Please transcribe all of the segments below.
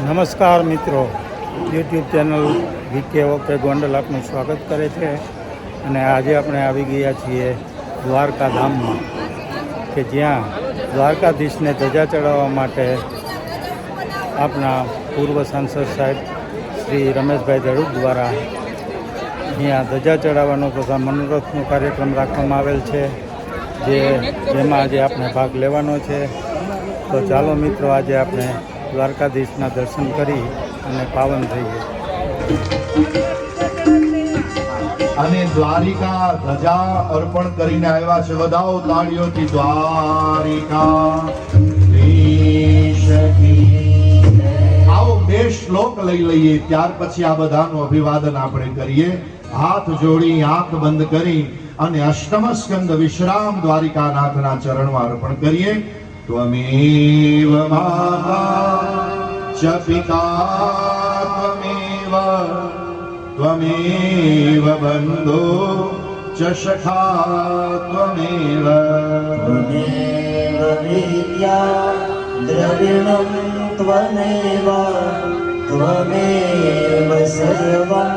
નમસ્કાર મિત્રો, YouTube channel VK okay Gondal આપનું સ્વાગત કરે છે. અને આજે આપણે આવી ગયા છીએ દ્વારકા ધામમાં, કે જ્યાં દ્વારકાધીશને ધજા ચડાવવા માટે આપણા પૂર્વ સાંસદ સાહેબ શ્રી રમેશભાઈ ધડુક દ્વારા અહીંયા ધજા ચડાવવાનો તથા મનોરથનો કાર્યક્રમ રાખવામાં આવેલ છે, જેમાં આજે આપણે ભાગ લેવાનો છે. તો ચાલો મિત્રો, આજે આપણે દ્વારકાધીશના દર્શન કરી અને પાવન થઈએ. અને દ્વારિકા ધજા અર્પણ કરીને આવ્યા છે. વધાવો તાળીઓથી. દ્વારિકા આવો બે શ્લોક લઈ લઈએ, ત્યાર પછી આ બધાનું અભિવાદન આપણે કરીએ. હાથ જોડી, આંખ બંધ કરી અને અષ્ટમ સ્કંદ વિશ્રામ દ્વારિકાનાથના ચરણમાં અર્પણ કરીએ. ત્વમેવ માતા ચ પિતા ત્વમેવ બંધો ચ સખા ત્વમેવ વિદ્યા દ્રવિણં ત્વમેવ ત્વમેવ સર્વં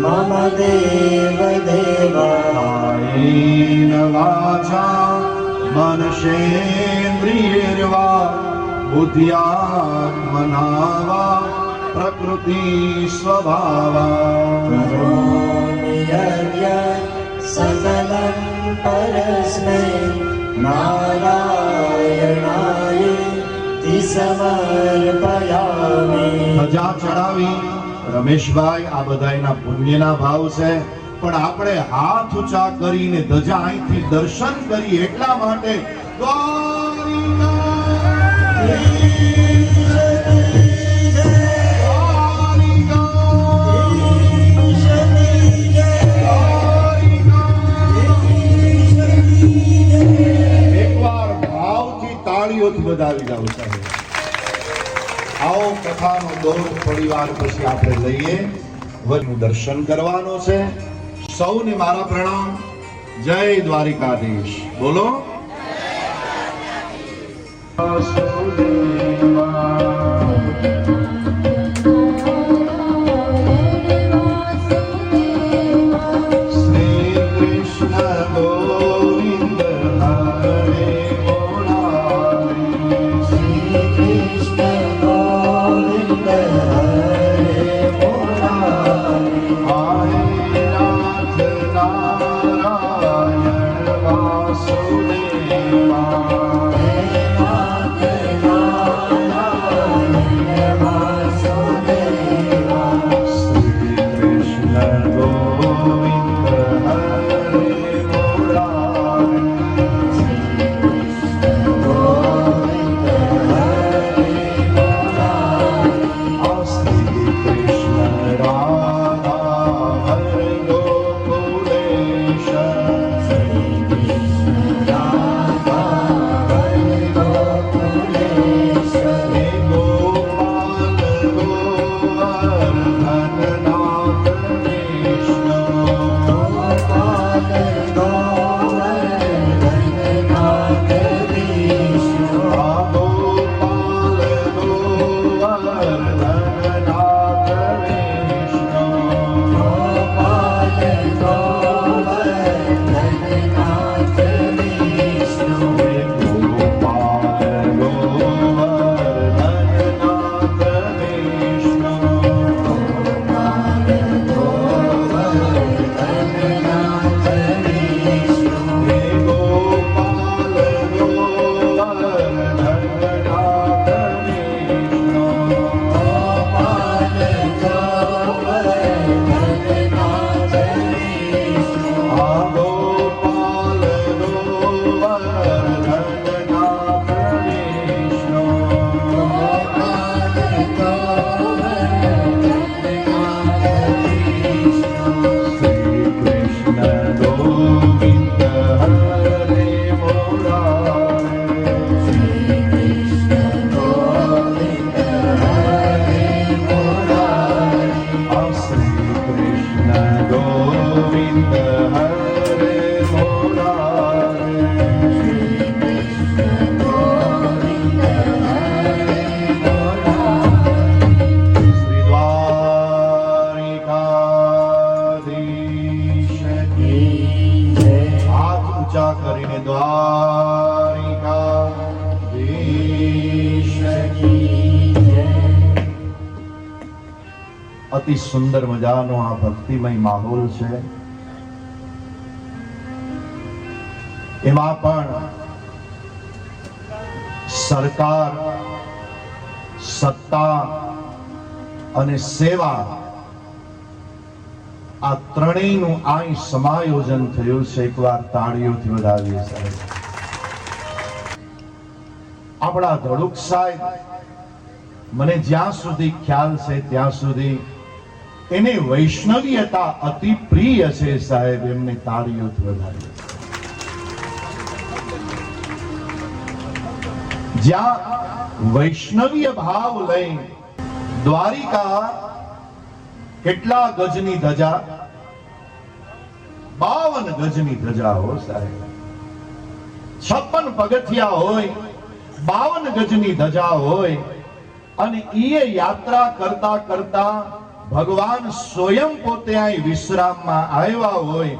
મમ દેવ કાયેન વાચા મનસેન્દ્રિયર્વા બુદ્ધ્યાત્મના વા પ્રકૃતિ સ્વભાવા કરોમિ યદ્યत् સકલં પરસ્મૈ નારાયણાય તિ સમર્પયામિ. ધજા ચડાવી રમેશભાઈ, આ બધાના પુણ્યના ભાવ છે, પણ આપણે હાથ ઊંચા કરીને ધજા અહીંથી દર્શન કરીએ એટલા માટે એકવાર ભાવથી તાળીઓથી વધાવી જાવ સાહેબ. આવો કથાનો દોર થોડી વાર પછી આપણે લઈએ. વચનું દર્શન કરવાનો છે. સૌને મારા પ્રણામ. જય દ્વારિકાધીશ. બોલો. શ્રી કૃષ્ણ ગોવિંદ હરે મુરારી. શ્રી કૃષ્ણ ગોવિંદ હરે મુરારી. હરે નાથ નારાયણ વાસુદેવા. હરે નાથ નારાયણ અતિ સુંદર મજાનો આ ભક્તિમય માહોલ છે. એમાં પણ સરકાર, સત્તા અને સેવા આ ત્રણેયનું અહીં સમાયોજન થયું છે. એકવાર તાળીઓથી વધાવીએ સાહેબ. આપણા ધડુક સાહેબ, મને જ્યાં સુધી ખ્યાલ છે ત્યાં સુધી એને વૈષ્ણવીયતા અતિ પ્રિય છે સાહેબ. એમને તાળીઓથી વધાવીએ. જ્યાં વૈષ્ણવીય ભાવ લઈ દ્વારિકા કેટલા ગજની ધજા? 52 ગજની ધજા હો સાહેબ. 56 પગથિયા હોય, 52 ગજની ધજા હોય, અને એ યાત્રા કરતા કરતા ભગવાન સ્વયં પોતે અહીં વિશ્રામમાં આવ્યા હોય.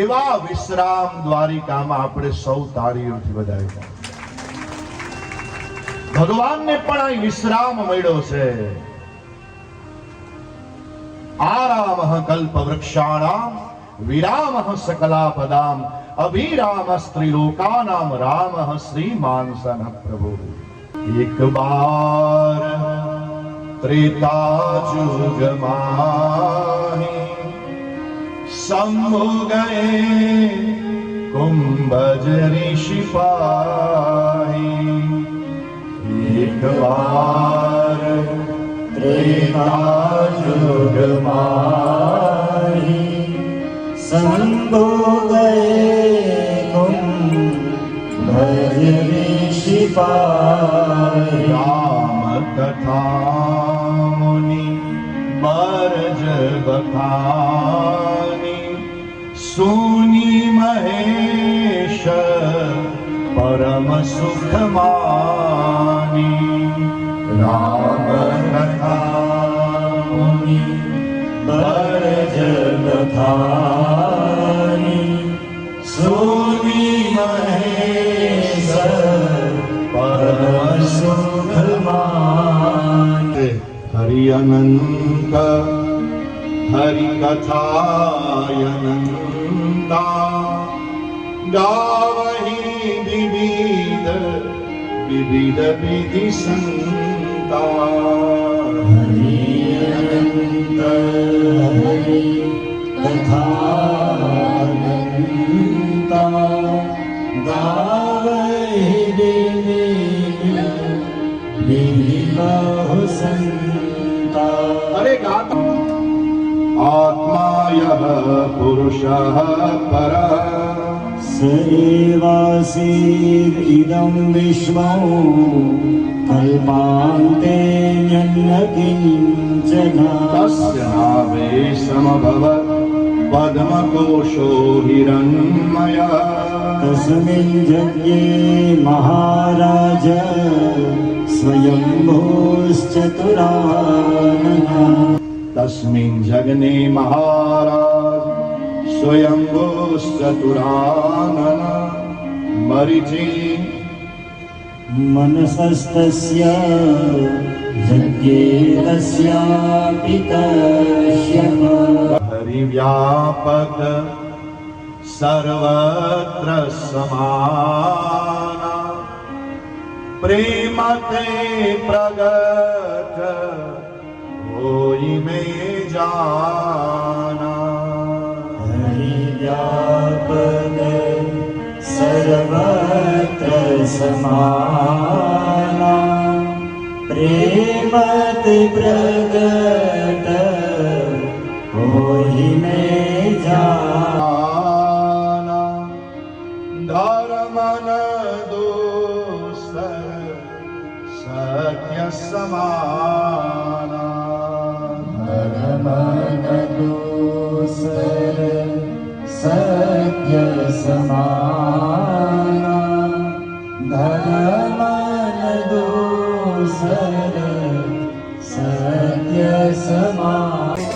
એવા વિશ્રામ દ્વારિકામાં આપણે સૌ તાળીઓથી વધાવ્યા. ભગવાનને પણ અહીં વિશ્રામ મળ્યો છે. આરામઃ કલ્પ વૃક્ષાણામ વિરામઃ સકલાપદામ અભિરામ સ્ત્રીલોકાનામ રામઃ શ્રીમાન સન પ્રભુ. એક બાર ત્રેતા યુગ માહી શંભુ ગયે કુંભજ ઋષિ પાહી. એક બાર ત્રેતા યુગ માહી શંભુ ગયે કુંભજ ઋષિ પાહી. રામ કથા મુનિ બરજ બખાની સુની મહેશ પરમ સુખ માની. રામ કથા મુનિ બરજ બખાની સુની મહેશ પરમ સુખ માની. હરિ અનંત હરિ કથાયનંતા ગાવહી વિવિધ વિધિ સંતા. હરિ અનંત હરિ કથાનંતા ગાવહી વિધિ સંતા. અરે ગાતા આત્માયઃ પુરુષઃ પરઃ સએવાસીદ ઇદં વિશ્વં કલ્પાન્તે ન્યન્ન કિંચન. તસ્ય નાભે સમભવત પદ્મકોશો હિરણ્મયઃ. તસ્મિन् યજ્ઞે મહારાજ સ્વયંભૂશ્ચતુરાનનઃ. તસ્મિन् જગને મહારાજ સ્વયંભૂશ્ચતુરાનન. મરીચી મનસસ્તસ્ય યજ્ઞે તસ્યાપિ કશ્યપ. હરિવ્યાપક સર્વત્ર સમાના પ્રેમ તે પ્રગટ હોઈ મે જાના. હરિવ્યાપક સર્વત્ર સમાના પ્રેમ તે પ્રગટ હોઈ મે જાના. ધર્મન દોસ્તર સત્ય સમાના. ધર્મન દોસર સત્ય સમાના. ધર્મન દોસર સત્ય સમાના.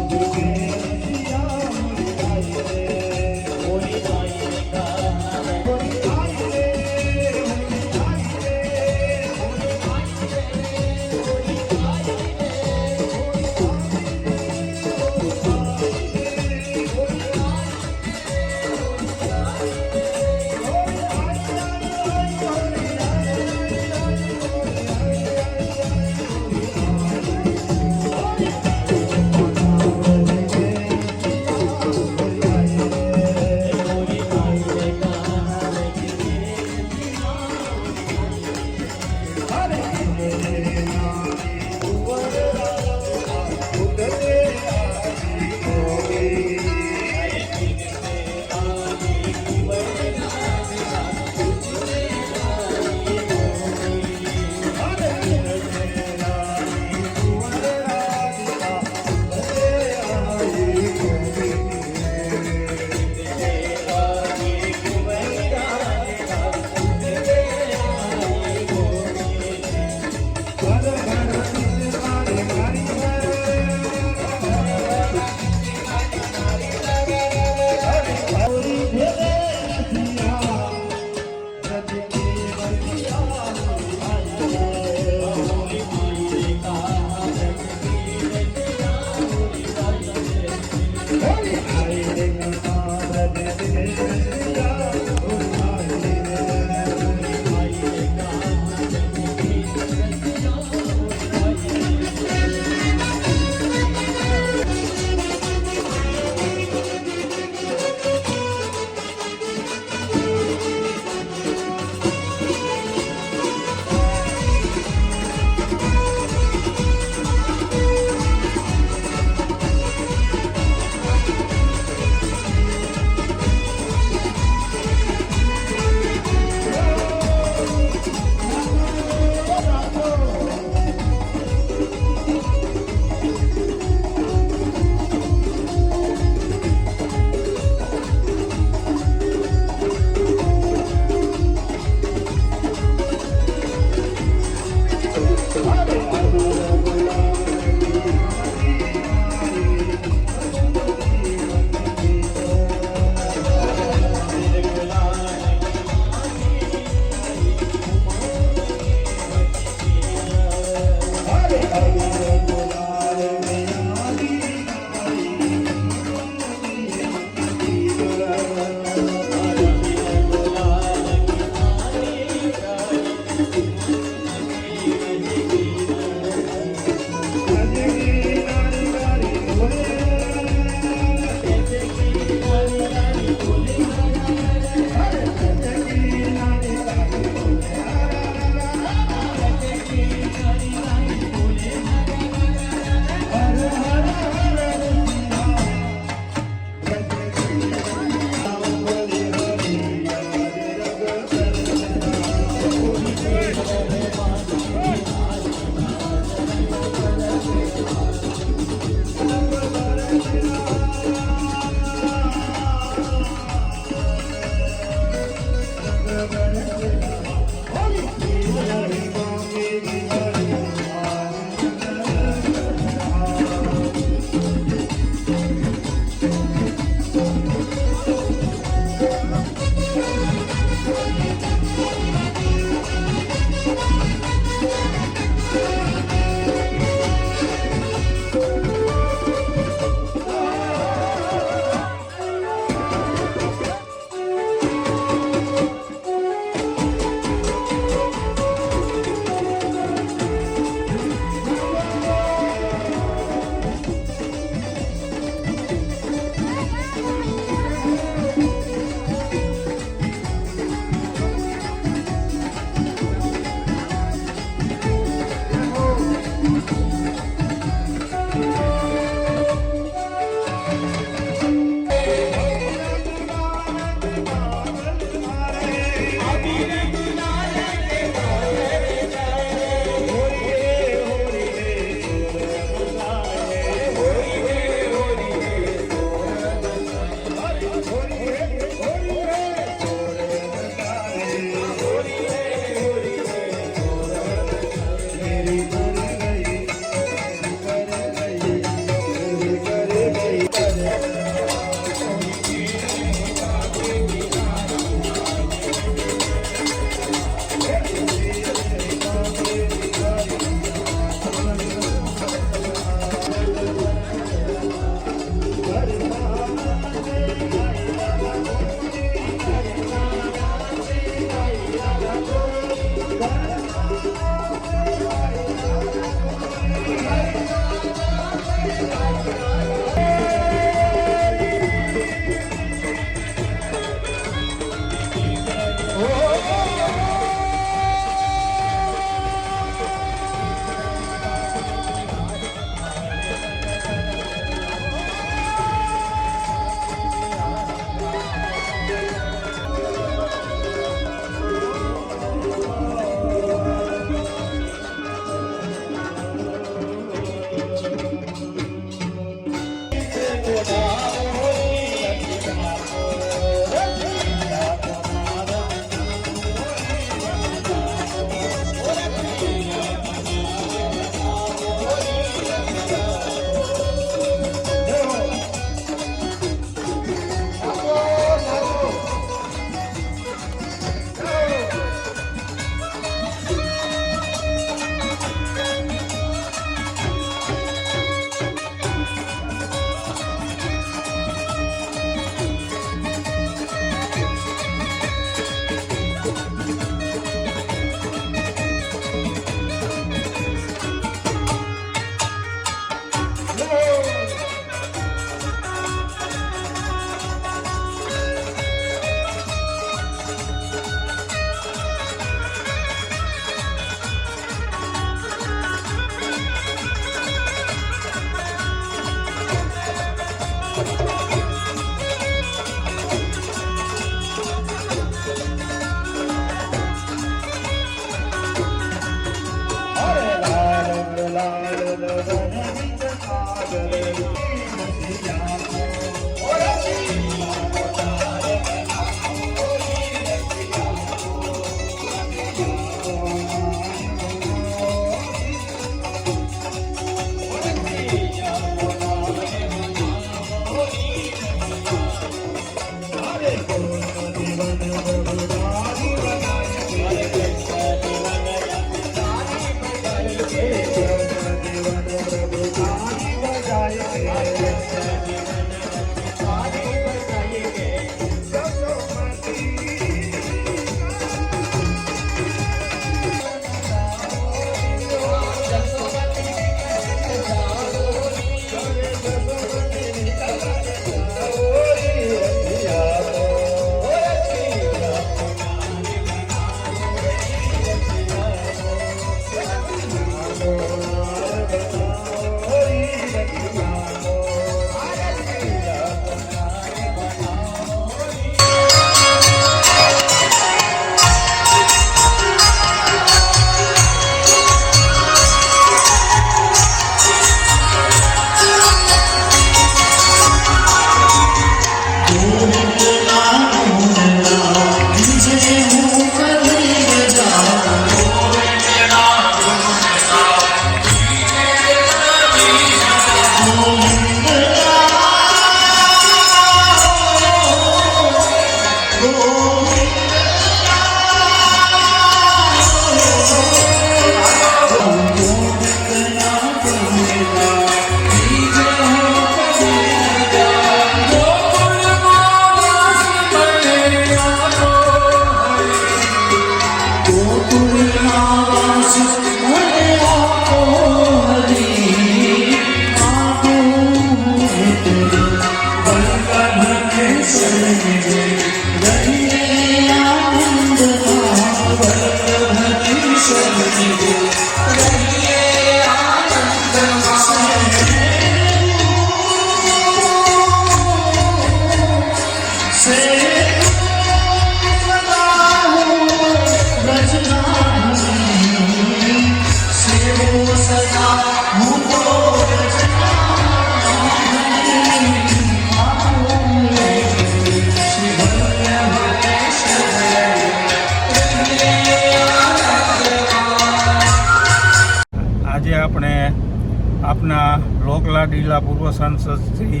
આપના લોકલાડીલા પૂર્વ સાંસદ શ્રી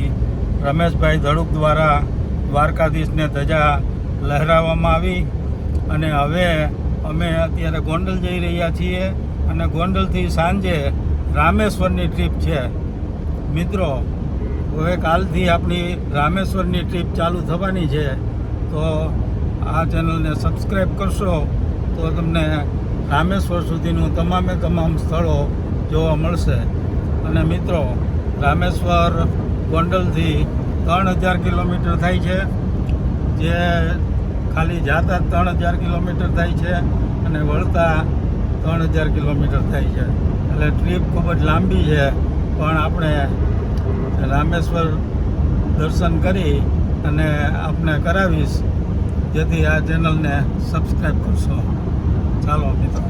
રમેશભાઈ ધડુક દ્વારા દ્વારકાધીશને ધજા લહેરાવવામાં આવી અને હવે અમે અત્યારે ગોંડલ જઈ રહ્યા છીએ અને ગોંડલથી સાંજે રામેશ્વરની ટ્રીપ છે. મિત્રો, હવે કાલથી આપણી રામેશ્વરની ટ્રીપ ચાલુ થવાની છે, તો આ ચેનલને સબસ્ક્રાઈબ કરશો તો તમને રામેશ્વર સુધીનું તમામ સ્થળો જોવા મળશે. અને મિત્રો, રામેશ્વર ગોંડલથી 3000 કિલોમીટર થાય છે, જે ખાલી જાતા 3000 કિલોમીટર થાય છે અને વળતા 3000 કિલોમીટર થાય છે. એટલે ટ્રીપ ખૂબ જ લાંબી છે, પણ આપણે રામેશ્વર દર્શન કરી અને આપને કરાવીશ, જેથી આ ચેનલને સબસ્ક્રાઈબ કરશો. ચાલો મિત્રો.